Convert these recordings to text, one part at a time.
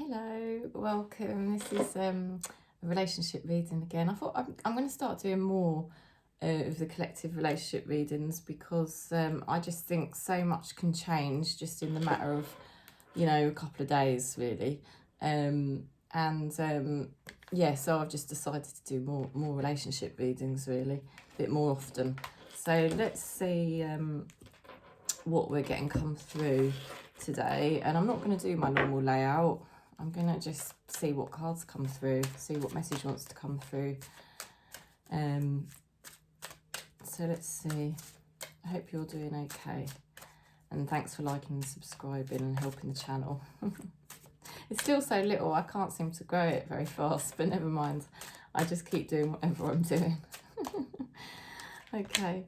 Hello, welcome. This is a relationship reading again. I thought I'm going to start doing more of the collective relationship readings because I just think so much can change just in the matter of, a couple of days really. Yeah, so I've just decided to do more relationship readings really, a bit more often. So let's see what we're getting come through today. And I'm not going to do my normal layout. I'm going to just see what cards come through, see what message wants to come through. So let's see. I hope you're doing okay. And thanks for liking and subscribing and helping the channel. It's still so little, I can't seem to grow it very fast, but never mind. I just keep doing whatever I'm doing. Okay.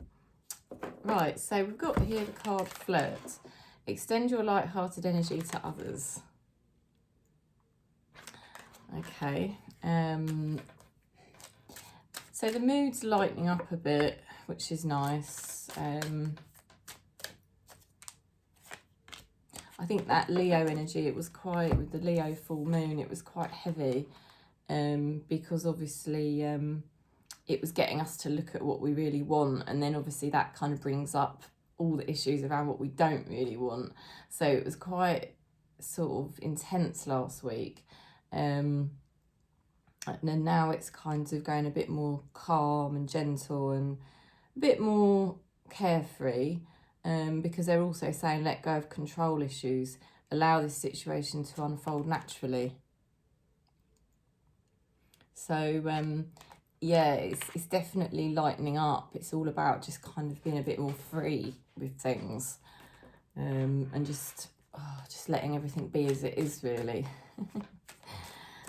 Right, so we've got here the card Flirt. Extend your light-hearted energy to others. Okay. So the mood's lightening up a bit, which is nice. I think that Leo energy, it was quite, with the Leo full moon, it was quite heavy because obviously it was getting us to look at what we really want, and then obviously that kind of brings up all the issues around what we don't really want. So it was quite sort of intense last week. And then now it's kind of going a bit more calm and gentle and a bit more carefree. Because they're also saying let go of control issues, allow this situation to unfold naturally. So yeah, it's definitely lightening up. It's all about just kind of being a bit more free with things, and just letting everything be as it is really.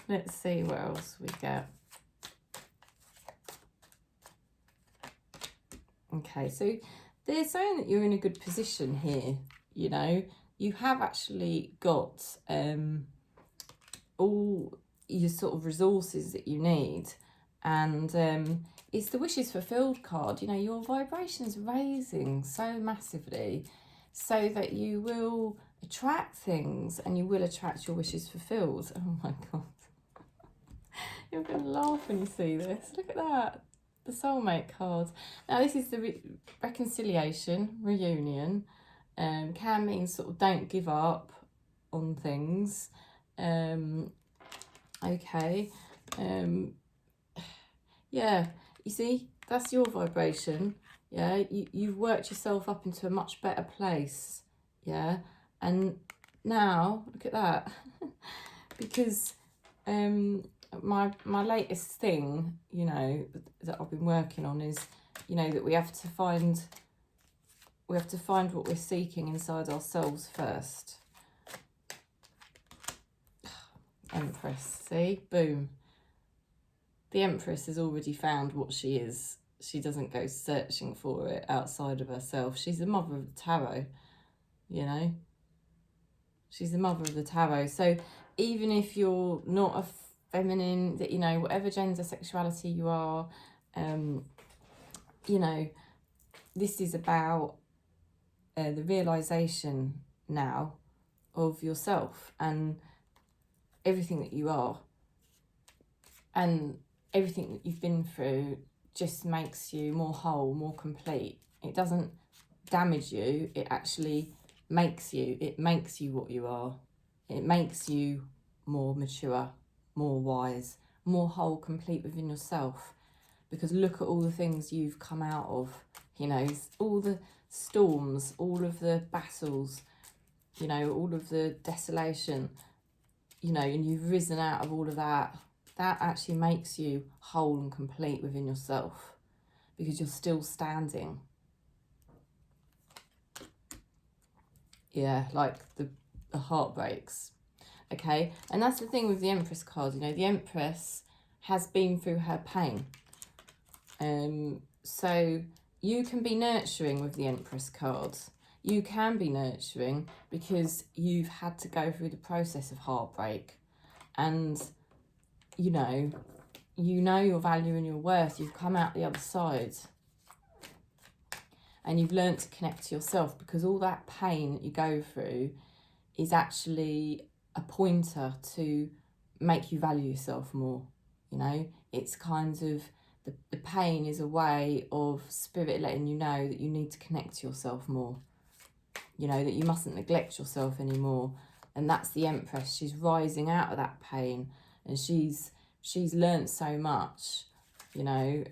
Let's see what else we get. Okay, so they're saying that you're in a good position here, You have actually got all your sort of resources that you need. And it's the wishes fulfilled card. Your vibration's raising so massively so that you will attract things and you will attract your wishes fulfilled. Oh my God. You're going to laugh when you see this. Look at that. The soulmate card. Now this is the reconciliation, reunion. Can mean sort of don't give up on things. Okay. Yeah, you see, that's your vibration. Yeah, you've worked yourself up into a much better place. Yeah, and now look at that. Because my latest thing, that I've been working on is, that we have to find what we're seeking inside ourselves first. Empress, see? Boom. The Empress has already found what she is. She doesn't go searching for it outside of herself. She's the mother of the tarot, She's the mother of the tarot. So even if you're not a feminine, that whatever gender, sexuality you are, this is about the realization now of yourself and everything that you are, and everything that you've been through just makes you more whole, more complete. It doesn't damage you, it actually makes you. It makes you what you are. It makes you more mature, more wise, more whole, complete within yourself. Because look at all the things you've come out of, all the storms, all of the battles, all of the desolation, and you've risen out of all of that. That actually makes you whole and complete within yourself because you're still standing. Yeah, like the heartbreaks. Okay, and that's the thing with the Empress card. The Empress has been through her pain. So you can be nurturing with the Empress card. You can be nurturing because you've had to go through the process of heartbreak. And, you know your value and your worth. You've come out the other side. And you've learned to connect to yourself, because all that pain that you go through is actually a pointer to make you value yourself more. You know, it's kind of, the pain is a way of spirit letting you know that you need to connect to yourself more. You know, that you mustn't neglect yourself anymore. And that's the Empress. She's rising out of that pain, and she's learned so much, you know,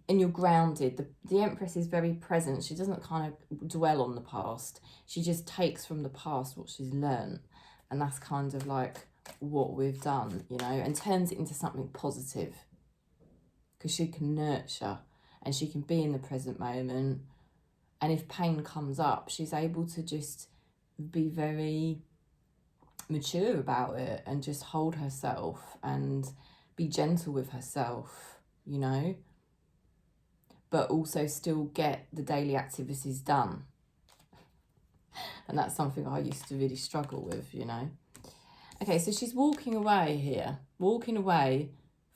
and you're grounded. The Empress is very present. She doesn't kind of dwell on the past. She just takes from the past what she's learned. And that's kind of like what we've done, you know, and turns it into something positive. Because she can nurture and she can be in the present moment. And if pain comes up, she's able to just be very mature about it and just hold herself and be gentle with herself, you know, but also still get the daily activities done. And that's something I used to really struggle with, you know. Okay, so she's walking away here, walking away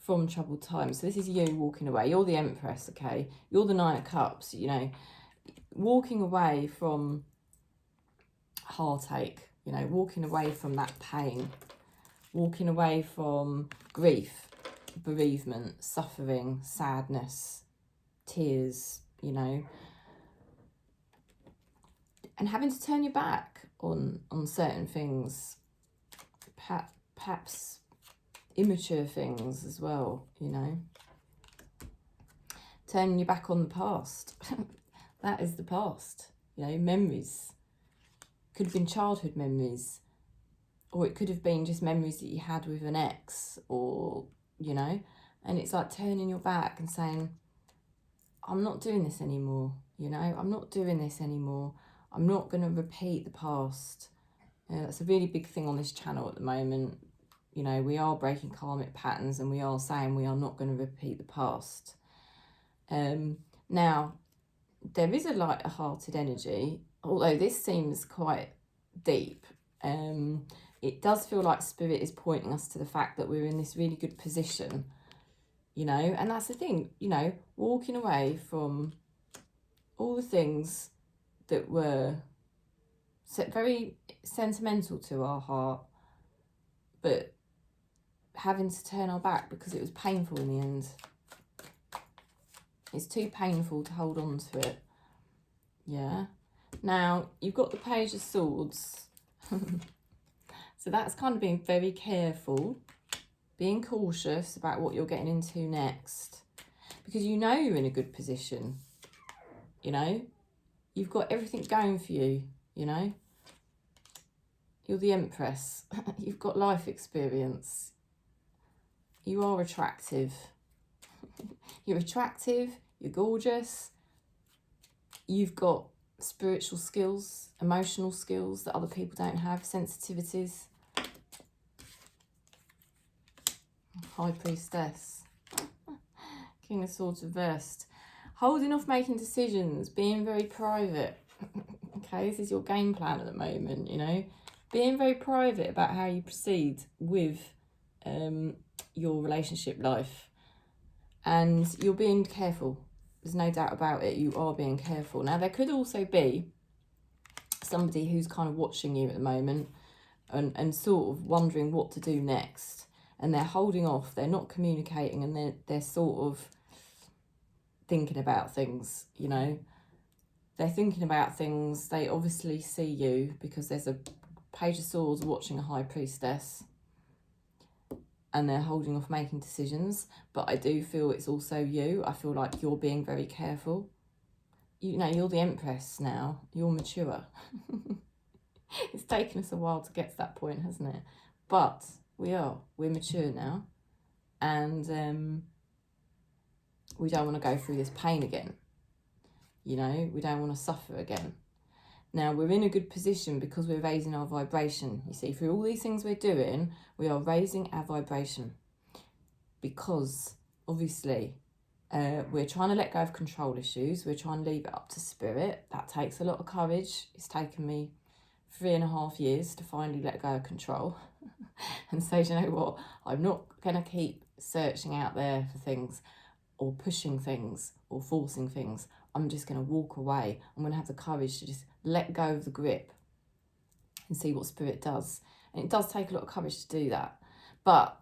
from troubled times. So this is you walking away. You're the Empress, okay? You're the Nine of Cups, you know, walking away from heartache, you know, walking away from that pain, walking away from grief, bereavement, suffering, sadness, tears, you know, and having to turn your back on certain things, perhaps immature things as well, you know, turning your back on the past. That is the past, you know, memories. Could have been childhood memories, or it could have been just memories that you had with an ex, or, you know, and it's like turning your back and saying, I'm not doing this anymore, you know, I'm not doing this anymore. I'm not going to repeat the past. That's a really big thing on this channel at the moment. You know, we are breaking karmic patterns and we are saying we are not going to repeat the past. Now, there is a light-hearted energy, although this seems quite deep. It does feel like Spirit is pointing us to the fact that we're in this really good position, you know, and that's the thing, you know, walking away from all the things that were very sentimental to our heart, but having to turn our back because it was painful in the end. It's too painful to hold on to it. Yeah. Now, you've got the Page of Swords. So that's kind of being very careful, being cautious about what you're getting into next. Because you know you're in a good position, you know. You've got everything going for you, you know. You're the Empress. You've got life experience. You are attractive. You're attractive, you're gorgeous. You've got spiritual skills, emotional skills that other people don't have, sensitivities. High Priestess. King of Swords reversed. Holding off making decisions, being very private. Okay, this is your game plan at the moment, you know. Being very private about how you proceed with your relationship life. And you're being careful. There's no doubt about it. You are being careful. Now, there could also be somebody who's kind of watching you at the moment and sort of wondering what to do next. And they're holding off. They're not communicating, and they're sort of thinking about things, you know. They're thinking about things. They obviously see you because there's a Page of Swords watching a High Priestess. And they're holding off making decisions. But I do feel it's also you. I feel like you're being very careful. You know, you're the Empress now. You're mature. It's taken us a while to get to that point, hasn't it? But we're mature now. And we don't want to go through this pain again. You know, we don't want to suffer again. Now, we're in a good position because we're raising our vibration. You see, through all these things we're doing, we are raising our vibration. Because, obviously, we're trying to let go of control issues. We're trying to leave it up to Spirit. That takes a lot of courage. It's taken me 3.5 years to finally let go of control. And say, you know what? I'm not going to keep searching out there for things or pushing things or forcing things. I'm just going to walk away. I'm going to have the courage to just let go of the grip and see what Spirit does. And it does take a lot of courage to do that. But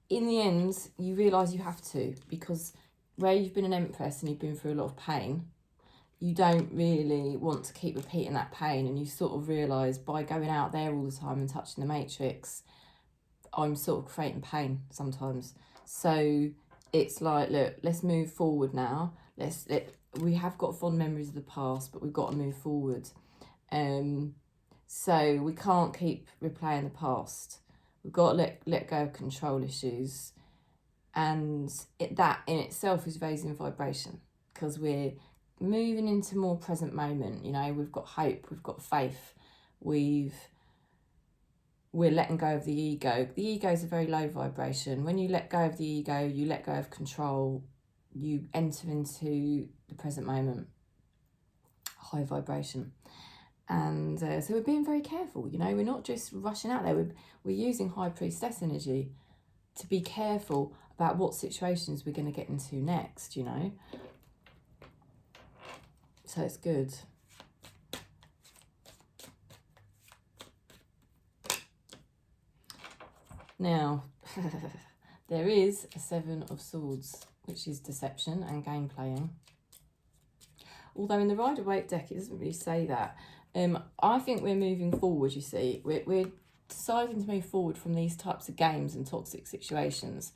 in the end, you realise you have to, because where you've been an empress and you've been through a lot of pain, you don't really want to keep repeating that pain, and you sort of realise by going out there all the time and touching the matrix, I'm sort of creating pain sometimes. So it's like, look, let's move forward now. We have got fond memories of the past, but we've got to move forward. So we can't keep replaying the past. We've got to let go of control issues, and that in itself is raising vibration, because we're moving into more present moment. You know, we've got hope, we've got faith, we're letting go of the ego. The ego is a very low vibration. When you let go of the ego, you let go of control, you enter into the present moment, high vibration. And so we're being very careful, you know, we're not just rushing out there, we're using high priestess energy to be careful about what situations we're going to get into next, you know. So it's good. Now, there is a 7 of Swords, which is deception and game playing. Although in the Rider-Waite deck, it doesn't really say that. I think we're moving forward, you see. We're deciding to move forward from these types of games and toxic situations.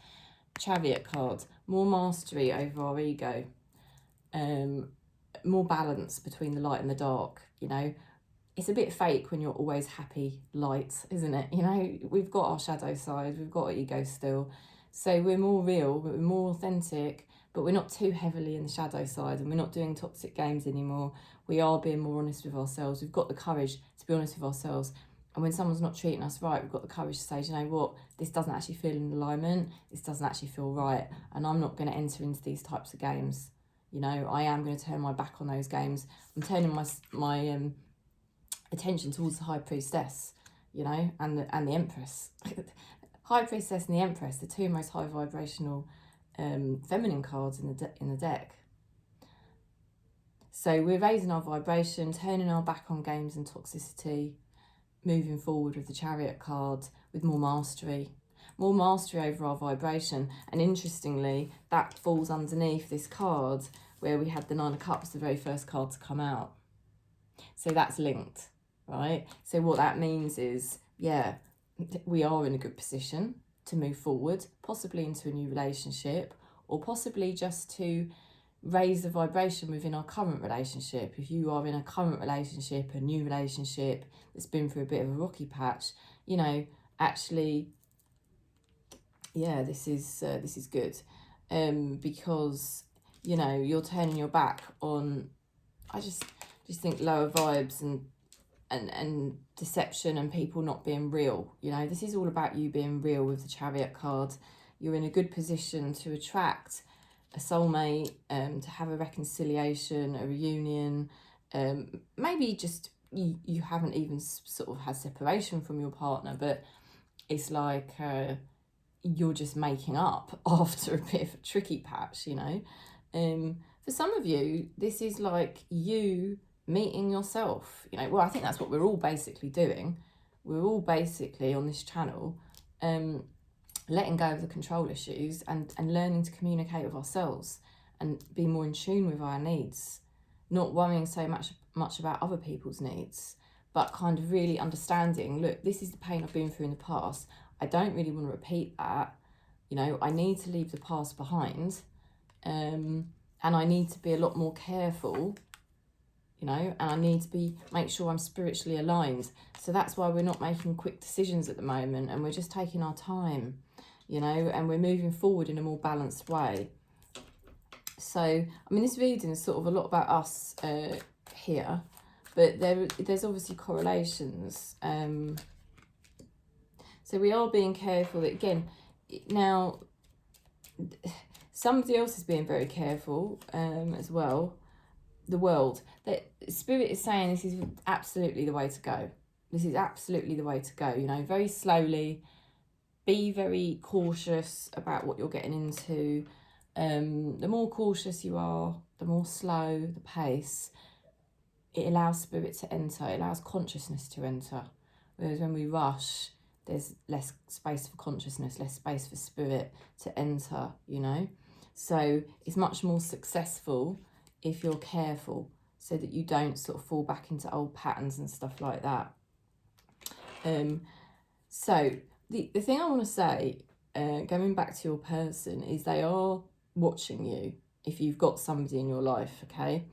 Chariot card, more mastery over our ego. More balance between the light and the dark, you know. It's a bit fake when you're always happy light, isn't it? You know, we've got our shadow side, we've got our ego still. So we're more real, we're more authentic, but we're not too heavily in the shadow side, and we're not doing toxic games anymore. We are being more honest with ourselves. We've got the courage to be honest with ourselves. And when someone's not treating us right, we've got the courage to say, you know what, this doesn't actually feel in alignment, this doesn't actually feel right, and I'm not going to enter into these types of games. You know, I am going to turn my back on those games. I'm turning my attention towards the High Priestess, you know, and the Empress. High Priestess and the Empress, the two most high vibrational feminine cards in the deck. So we're raising our vibration, turning our back on games and toxicity, moving forward with the Chariot card with more mastery over our vibration. And interestingly, that falls underneath this card where we had the 9 of Cups, the very first card to come out. So that's linked, right? So what that means is, yeah, we are in a good position to move forward, possibly into a new relationship, or possibly just to raise the vibration within our current relationship. If you are in a current relationship, a new relationship that's been through a bit of a rocky patch, you know, actually, yeah, this is good, because, you know, you're turning your back on, I just think, lower vibes and deception and people not being real. You know, this is all about you being real with the Chariot card. You're in a good position to attract a soulmate, to have a reconciliation, a reunion. Maybe just you haven't even sort of had separation from your partner, but it's like you're just making up after a bit of a tricky patch, you know. For some of you, this is like you meeting yourself, you know. Well, I think that's what we're all basically doing. We're all basically on this channel letting go of the control issues and learning to communicate with ourselves and be more in tune with our needs, not worrying so much about other people's needs, but kind of really understanding, look, this is the pain I've been through in the past. I don't really want to repeat that. You know, I need to leave the past behind, and I need to be a lot more careful, you know, and I need to make sure I'm spiritually aligned. So that's why we're not making quick decisions at the moment, and we're just taking our time, you know, and we're moving forward in a more balanced way. So, I mean, this reading is sort of a lot about us here, but there's obviously correlations. So we are being careful that, again, now, somebody else is being very careful as well. The world, that Spirit is saying this is absolutely the way to go. This is absolutely the way to go, you know, very slowly. Be very cautious about what you're getting into. The more cautious you are, the more slow the pace. It allows spirit to enter. It allows consciousness to enter. Whereas when we rush, there's less space for consciousness, less space for spirit to enter, you know. So it's much more successful if you're careful, so that you don't sort of fall back into old patterns and stuff like that. So the thing I want to say, going back to your person, is they are watching you if you've got somebody in your life, okay?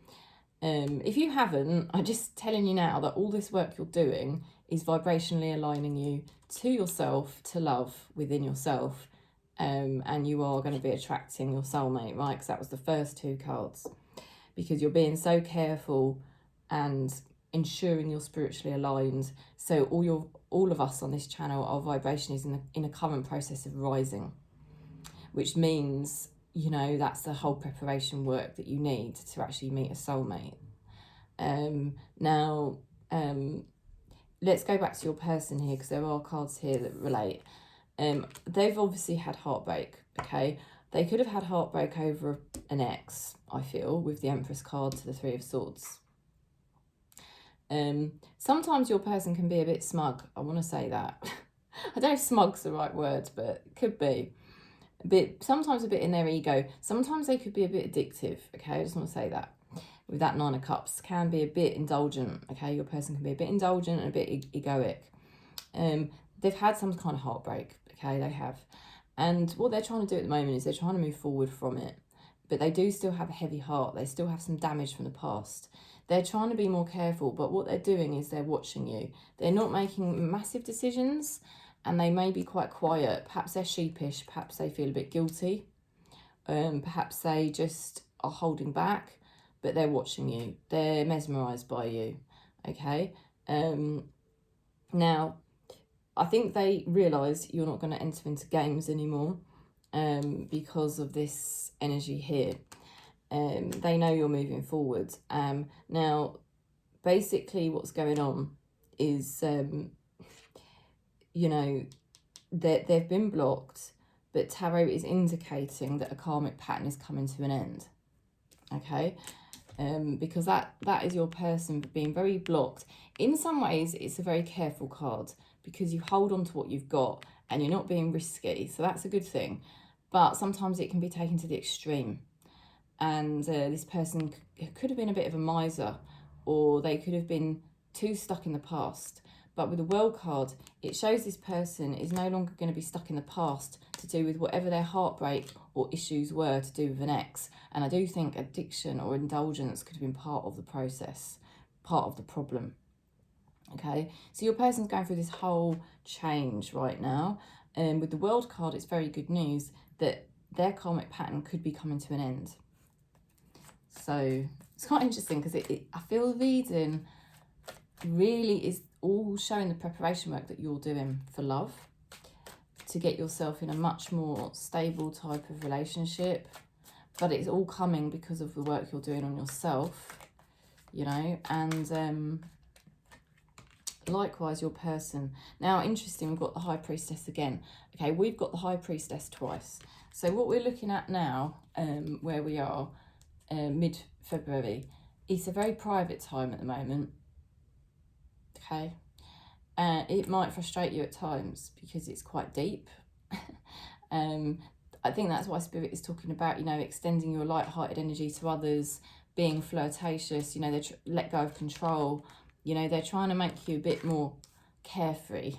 If you haven't, I'm just telling you now that all this work you're doing is vibrationally aligning you to yourself, to love within yourself, and you are going to be attracting your soulmate, right? Because that was the first 2 cards. Because you're being so careful and ensuring you're spiritually aligned. So all of us on this channel, our vibration is in a current process of rising, which means, you know, that's the whole preparation work that you need to actually meet a soulmate. Now, let's go back to your person here, because there are cards here that relate. They've obviously had heartbreak, okay? They could have had heartbreak over an ex, I feel, with the Empress card to the 3 of Swords. Sometimes your person can be a bit smug. I want to say that. I don't know if smug's the right word, but it could be. Sometimes a bit in their ego. Sometimes they could be a bit addictive, okay? I just want to say that. With that 9 of Cups, can be a bit indulgent, okay? Your person can be a bit indulgent and a bit egoic. They've had some kind of heartbreak, okay? They have. And what they're trying to do at the moment is they're trying to move forward from it. But they do still have a heavy heart. They still have some damage from the past. They're trying to be more careful, but what they're doing is they're watching you. They're not making massive decisions, and they may be quite quiet. Perhaps they're sheepish. Perhaps they feel a bit guilty. Perhaps they just are holding back, but they're watching you. They're mesmerised by you, okay? Now, I think they realise you're not going to enter into games anymore because of this energy here. They know you're moving forward. Now, basically what's going on is, you know, that they've been blocked, but tarot is indicating that a karmic pattern is coming to an end, okay? Because that is your person being very blocked. In some ways, it's a very careful card, because you hold on to what you've got and you're not being risky, so that's a good thing. But sometimes it can be taken to the extreme. And this person could have been a bit of a miser, or they could have been too stuck in the past. But with the World card, it shows this person is no longer going to be stuck in the past to do with whatever their heartbreak or issues were to do with an ex. And I do think addiction or indulgence could have been part of the process, part of the problem. Okay, so your person's going through this whole change right now. And with the World card, it's very good news that their karmic pattern could be coming to an end. So it's quite interesting, because I feel the reading really is all showing the preparation work that you're doing for love, to get yourself in a much more stable type of relationship. But it's all coming because of the work you're doing on yourself, you know, and likewise your person. Now, interesting, we've got the High Priestess again. Okay, we've got the High Priestess twice. So what we're looking at now, where we are, mid-February, it's a very private time at the moment, okay? It might frustrate you at times because it's quite deep. I think that's why Spirit is talking about, you know, extending your light-hearted energy to others, being flirtatious, you know, they let go of control. You know, they're trying to make you a bit more carefree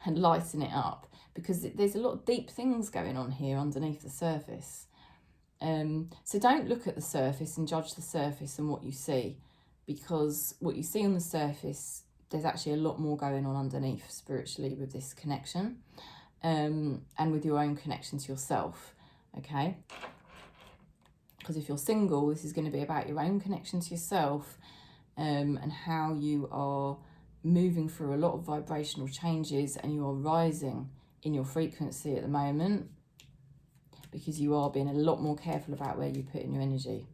and lighten it up, because there's a lot of deep things going on here underneath the surface. So don't look at the surface and judge the surface and what you see, because what you see on the surface, there's actually a lot more going on underneath spiritually with this connection, and with your own connection to yourself, okay? Because if you're single, this is going to be about your own connection to yourself, and how you are moving through a lot of vibrational changes, and you are rising in your frequency at the moment, because you are being a lot more careful about where you put in your energy.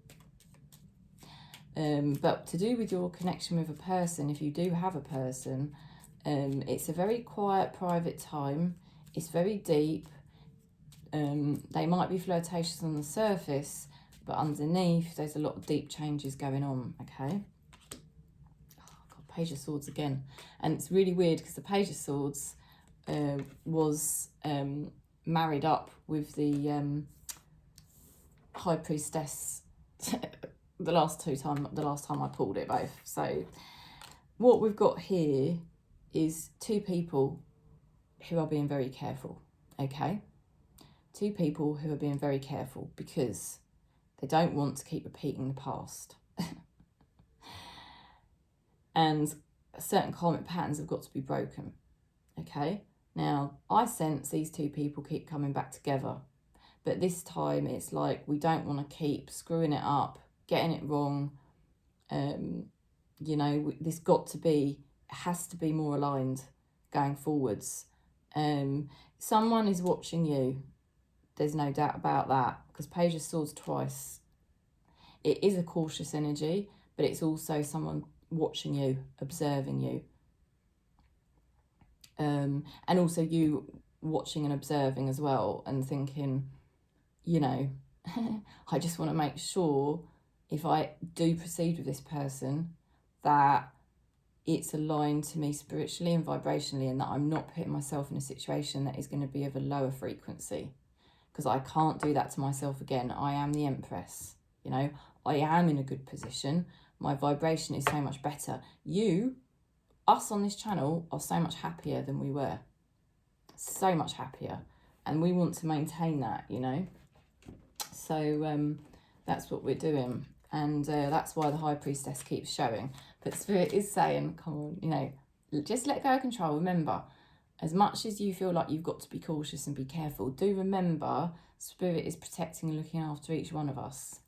But to do with your connection with a person, if you do have a person, it's a very quiet, private time. It's very deep. They might be flirtatious on the surface, but underneath there's a lot of deep changes going on, okay? Oh God, Page of Swords again. And it's really weird because the Page of Swords was married up with the High Priestess the last time I pulled it both. So what we've got here is two people who are being very careful, okay? Two people who are being very careful because they don't want to keep repeating the past. And certain karmic patterns have got to be broken, okay? Now, I sense these two people keep coming back together, but this time it's like we don't want to keep screwing it up, getting it wrong. You know, this has to be more aligned going forwards. Someone is watching you. There's no doubt about that, because Page of Swords twice. It is a cautious energy, but it's also someone watching you, observing you. And also you watching and observing as well, and thinking, you know, I just want to make sure if I do proceed with this person that it's aligned to me spiritually and vibrationally, and that I'm not putting myself in a situation that is going to be of a lower frequency, because I can't do that to myself again. I am the Empress, you know, I am in a good position. My vibration is so much better. Us on this channel are so much happier than we were. So much happier. And we want to maintain that, you know. So that's what we're doing. And that's why the High Priestess keeps showing. But Spirit is saying, come on, you know, just let go of control. Remember, as much as you feel like you've got to be cautious and be careful, do remember Spirit is protecting and looking after each one of us.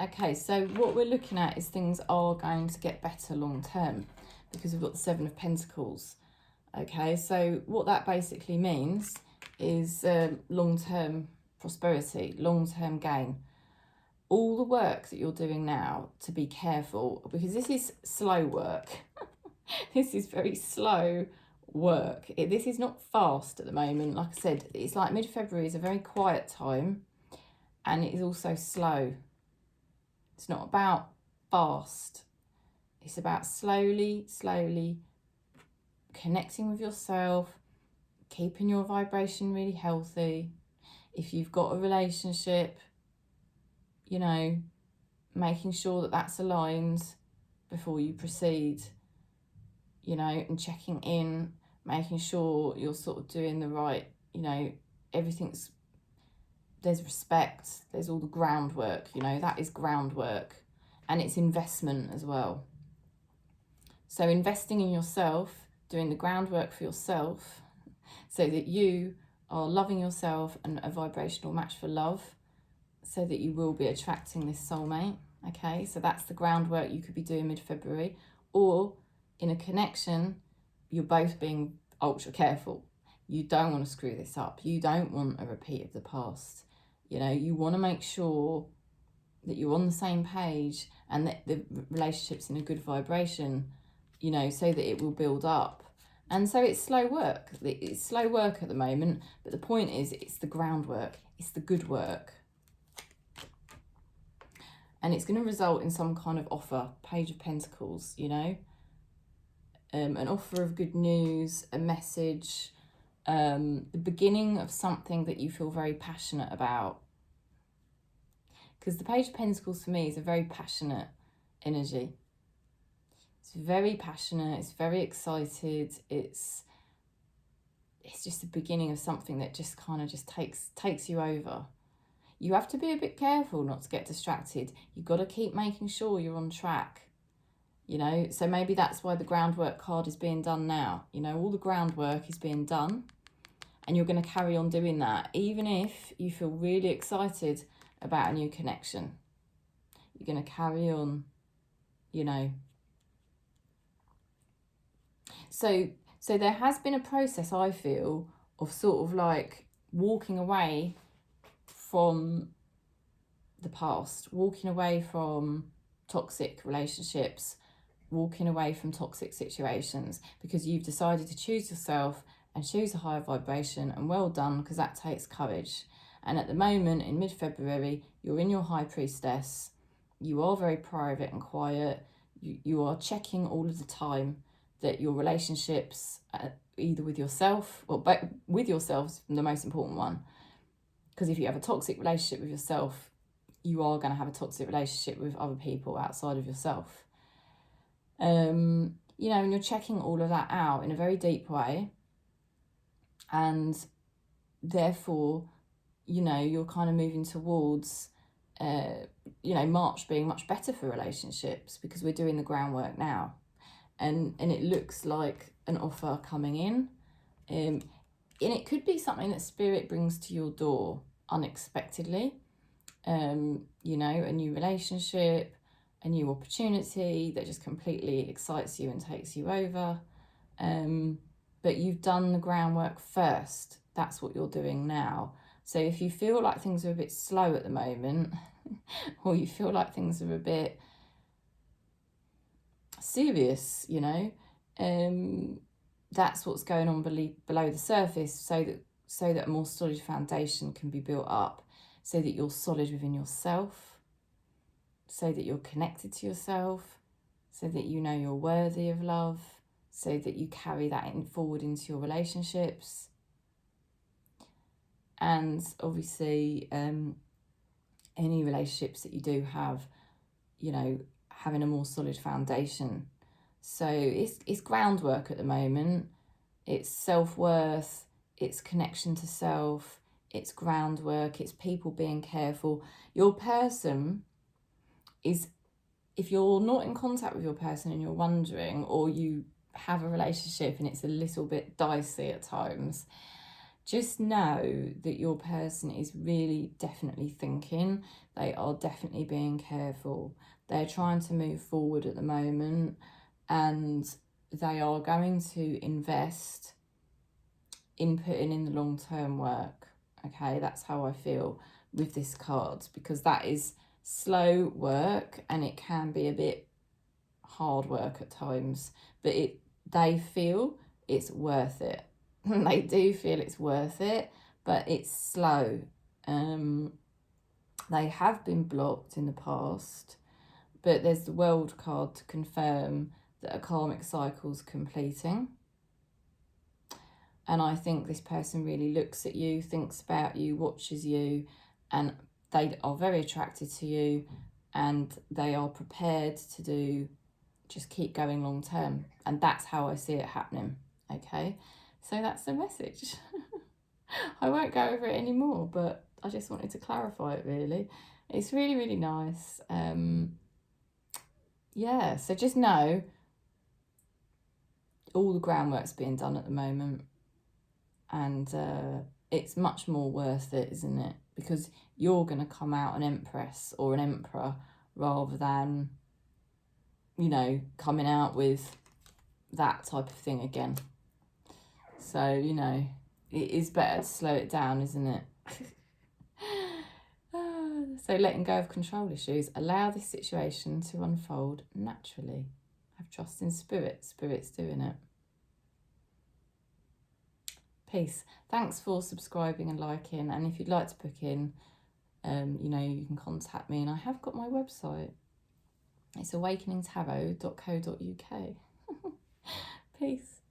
Okay, so what we're looking at is things are going to get better long term, because we've got the Seven of Pentacles. Okay, so what that basically means is long-term prosperity, long-term gain. All the work that you're doing now to be careful, because this is slow work. This is very slow work. This is not fast at the moment. Like I said, it's like mid-February is a very quiet time, and it is also slow. It's not about fast. It's about slowly connecting with yourself, keeping your vibration really healthy. If you've got a relationship, you know, making sure that that's aligned before you proceed, you know, and checking in, making sure you're sort of doing the right, you know, there's respect, there's all the groundwork, you know, that is groundwork, and it's investment as well. So investing in yourself, doing the groundwork for yourself, so that you are loving yourself and a vibrational match for love, so that you will be attracting this soulmate. Okay, so that's the groundwork you could be doing mid-February. Or in a connection, you're both being ultra careful. You don't want to screw this up. You don't want a repeat of the past. You know, you want to make sure that you're on the same page and that the relationship's in a good vibration, you know, so that it will build up. And so it's slow work. It's slow work at the moment, but the point is it's the groundwork. It's the good work. And it's going to result in some kind of offer, Page of Pentacles, you know. An offer of good news, a message, the beginning of something that you feel very passionate about. Because the Page of Pentacles for me is a very passionate energy. It's very passionate, it's very excited, it's just the beginning of something that just kind of just takes you over. You have to be a bit careful not to get distracted. You've got to keep making sure you're on track, you know. So maybe that's why the groundwork card is being done now. You know, all the groundwork is being done, and you're going to carry on doing that, even if you feel really excited about a new connection. You're going to carry on, you know. So there has been a process, I feel, of sort of like walking away from the past, walking away from toxic relationships, walking away from toxic situations, because you've decided to choose yourself and choose a higher vibration, and well done, because that takes courage. And at the moment, in mid-February, you're in your High Priestess, you are very private and quiet. You are checking all of the time that your relationships, either with yourself, or with yourself is the most important one. Because if you have a toxic relationship with yourself, you are going to have a toxic relationship with other people outside of yourself. And you're checking all of that out in a very deep way. And therefore, you're kind of moving towards, March being much better for relationships, because we're doing the groundwork now. And it looks like an offer coming in. And it could be something that Spirit brings to your door unexpectedly. A new relationship, a new opportunity that just completely excites you and takes you over. But you've done the groundwork first. That's what you're doing now. So if you feel like things are a bit slow at the moment, or you feel like things are a bit serious, that's what's going on below the surface, so that a more solid foundation can be built up, so that you're solid within yourself, so that you're connected to yourself, so that you know you're worthy of love, so that you carry that forward into your relationships. And obviously, any relationships that you do have, having a more solid foundation. So it's groundwork at the moment. It's self-worth, it's connection to self, it's groundwork, it's people being careful. Your person is, if you're not in contact with your person and you're wondering, or you have a relationship and it's a little bit dicey at times, just know that your person is really definitely thinking. They are definitely being careful. They're trying to move forward at the moment, and they are going to invest in putting in the long-term work. Okay, that's how I feel with this card, because that is slow work and it can be a bit hard work at times, but they feel it's worth it. They do feel it's worth it, but it's slow. They have been blocked in the past, but there's the World card to confirm that a karmic cycle's completing. And I think this person really looks at you, thinks about you, watches you, and they are very attracted to you, and they are prepared to just keep going long term. And that's how I see it happening. Okay, so that's the message. I won't go over it anymore, but I just wanted to clarify it really. It's really, really nice. Yeah, so just know all the groundwork's being done at the moment, and it's much more worth it, isn't it? Because you're going to come out an empress or an emperor, rather than, coming out with that type of thing again. So, it is better to slow it down, isn't it? So letting go of control issues. Allow this situation to unfold naturally. Have trust in Spirit. Spirit's doing it. Peace. Thanks for subscribing and liking. And if you'd like to book in, you can contact me. And I have got my website. It's awakeningtarot.co.uk. Peace.